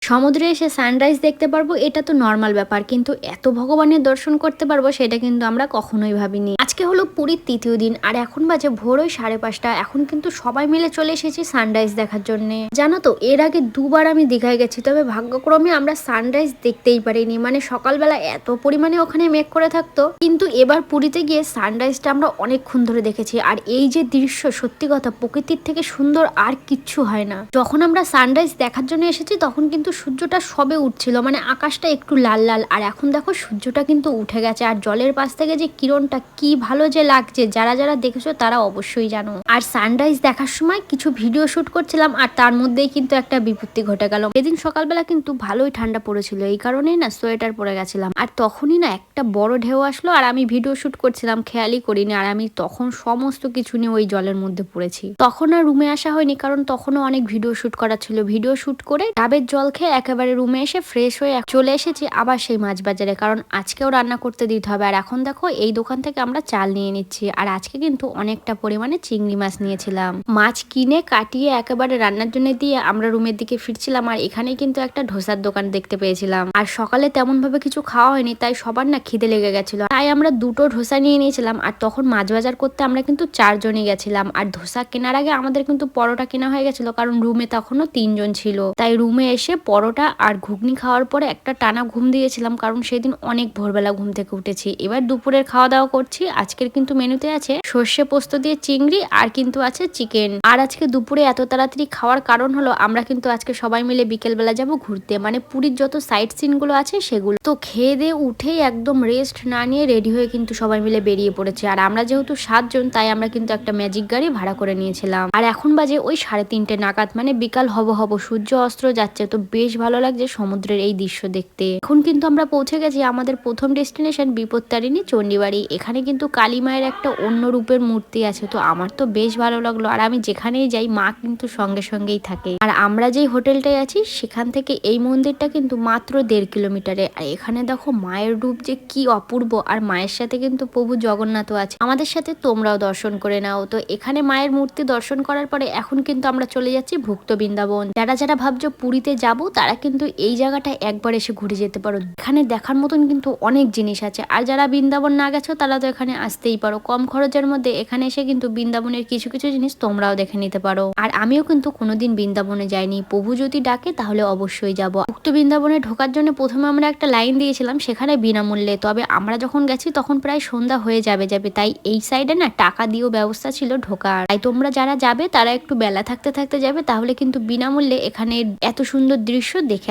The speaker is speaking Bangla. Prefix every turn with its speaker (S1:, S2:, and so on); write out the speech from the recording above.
S1: সমুদ্রে এসে সানরাইজ দেখতে পারবো এটা তো নর্মাল ব্যাপার, কিন্তু এত ভগবানের দর্শন করতে পারবো সেটা কিন্তু আমরা কখনোই ভাবিনি। আজকে হলো পুরীর তৃতীয় দিন আর এখন বাজে ভোর ওই 5:30। এখন কিন্তু সবাই মিলে চলে এসেছি সানরাইজ দেখার জন্য। জানো তো, এর আগে দুবার আমি দীঘায় গেছি, তবে ভাগ্যক্রমে আমরা সানরাইজ দেখতেই পারিনি। মানে সকালবেলা এত পরিমাণে ওখানে মেঘ করে থাকতো, কিন্তু এবার পুরীতে গিয়ে সানরাইজটা আমরা অনেকক্ষণ ধরে দেখেছি। আর এই যে দৃশ্য, সত্যি কথা প্রকৃতির থেকে সুন্দর আর কিচ্ছু হয় না। যখন আমরা সানরাইজ দেখার জন্য এসেছি তখন কিন্তু সূর্যটা সবে উঠছিল, মানে আকাশটা একটু লাল লাল। আর এখন দেখো সূর্যটা কিন্তু উঠে গেছে, আর জলের পাশ থেকে যে কিরণটা কি ভালো যে লাগছে, যারা যারা দেখেছো তারা অবশ্যই জানো। আর সানরাইজ দেখার সময় কিছু ভিডিও শুট করছিলাম, আর তার মধ্যেই কিন্তু একটা বিপত্তি ঘটে গেল। সেদিন সকালবেলা কিন্তু ভালোই ঠান্ডা পড়েছিল, এই কারণেই না সোয়েটার পরে গেছিলাম। আর তখনই না একটা বড় ঢেউ আসলো, আর আমি ভিডিও শুট করছিলাম, খেয়ালই করিনি। আর আমি তখন সমস্ত কিছু নিয়ে ওই জলের মধ্যে পড়েছি। তখন আর রুমে আসা হয়নি, কারণ তখনও অনেক ভিডিও শুট করা ছিল। ভিডিও শুট করে ডাবের জল খেয়ে একেবারে রুমে এসে ফ্রেশ হয়ে চলে এসেছি আবার সেই মাছ বাজারে, কারণ আজকেও রান্না করতে দিতে হবে। আর এখন দেখো এই দোকান থেকে আমরা চাল নিয়ে নিচ্ছি, আর আজকে কিন্তু অনেকটা পরিমাণে চিংড়ি মাছ নিয়েছিলাম। মাছ কিনে কাটিয়ে একেবারে রান্নার জন্য দিয়ে আমরা রুমের দিকে ফিরছিলাম। আর এখানেই কিন্তু একটা ধোসার দোকান দেখতে পেয়েছিলাম। আর সকালে তেমন ভাবে কিছু খাওয়া হয়নি, তাই সবার না খিদে লেগে গেছিল, তাই আমরা দুটো ধোসা নিয়ে নিয়েছিলাম। আর তখন মাছ বাজার করতে আমরা কিন্তু 4 জনই গেছিলাম। আর ধোসা কেনার আগে আমাদের কিন্তু পরোটা কেনা হয়ে গেছিল, কারণ রুমে তখনও 3 জন ছিল। তাই রুমে এসে পরোটা আর ঘুগনি খাওয়ার পরে একটা টানা ঘুম দিয়েছিলাম, কারণ সেদিন অনেক ভোরবেলা ঘুম থেকে উঠেছি। এবার দুপুরের খাওয়া দাওয়া করছি। আজকের কিন্তু মেনুতে আছে সর্ষে পোস্ত দিয়ে চিংড়ি, আর কিন্তু আছে চিকেন। আর আজকে দুপুরে এত তাড়াতাড়ি খাওয়ার কারণ হলো আমরা কিন্তু আজকে সবাই মিলে বিকেল বেলা যাব ঘুরতে, মানে পুরীর যত সাইট সিন গুলো আছে সেগুলো। তো খেয়ে দিয়ে উঠেই একদম রেস্ট না নিয়ে রেডি হয়ে কিন্তু সবাই মিলে বেরিয়ে পড়েছে। আর আমরা যেহেতু 7 জন, তাই আমরা কিন্তু একটা ম্যাজিক গাড়ি ভাড়া করে নিয়েছিলাম। আর এখন বাজে ওই 3:30 নাগাদ, মানে বিকাল হব সূর্য অস্ত্র যাচ্ছে। তো বেশ ভালো লাগছে সমুদ্রের এই দৃশ্য দেখতে। এখন কিন্তু আমরা পৌঁছে গেছি আমাদের প্রথম ডেস্টিনেশন বিপত্তারিণী চণ্ডীবাড়ি। এখানে কিন্তু কালী মায়ের একটা অন্য রূপের মূর্তি আছে, তো আমার তো বেশ ভালো লাগলো। আর আমি যেখানেই যাই মা কিন্তু সঙ্গে সঙ্গেই থাকে। আর আমরা যেই হোটেলটায় আছি সেখান থেকে এই মন্দিরটা কিন্তু মাত্র 1.5 কিলোমিটারে। আর এখানে দেখো মায়ের রূপ যে কি অপূর্ব, আর মায়ের সাথে কিন্তু প্রভু জগন্নাথও আছে। আমাদের সাথে তোমরাও দর্শন করে নাও। তো এখানে মায়ের মূর্তি দর্শন করার পরে এখন কিন্তু আমরা চলে যাচ্ছি ভুক্ত বৃন্দাবন। যারা যারা ভাবছো পুরীতে যাব তারা কিন্তু এই জায়গাটা একবার এসে ঘুরে যেতে পারো। এখানে দেখার মতন কিন্তু অনেক জিনিস আছে। আর যারা বৃন্দাবন না গেছো তারা তো এখানে আসতেই পারো, কম খরচের মধ্যে এখানে এসে কিন্তু বৃন্দাবনের কিছু কিছু জিনিস তোমরাও দেখে নিতে পারো। আর আমিও কিন্তু কোনোদিন বৃন্দাবনে যাইনি, প্রভু যদি ডাকে তাহলে অবশ্যই যাব। ভুক্ত বৃন্দাবনে ঢোকার জন্য প্রথমে আমরা একটা লাইন দিয়েছিলাম, সেখানে বিনামূল্যে। তবে আমরা যখন গেছি তখন প্রায় সন্ধ্যা হয়ে যাবে, তাই এই সাইডে না টাকা দিয়েও ব্যবস্থা ছিল ঢোকার। তাই তোমরা যারা যাবে তারা একটু বেলা থাকতে থাকতে যাবে, তাহলে কিন্তু বিনামূল্যে এখানে এত সুন্দর দৃশ্য দেখে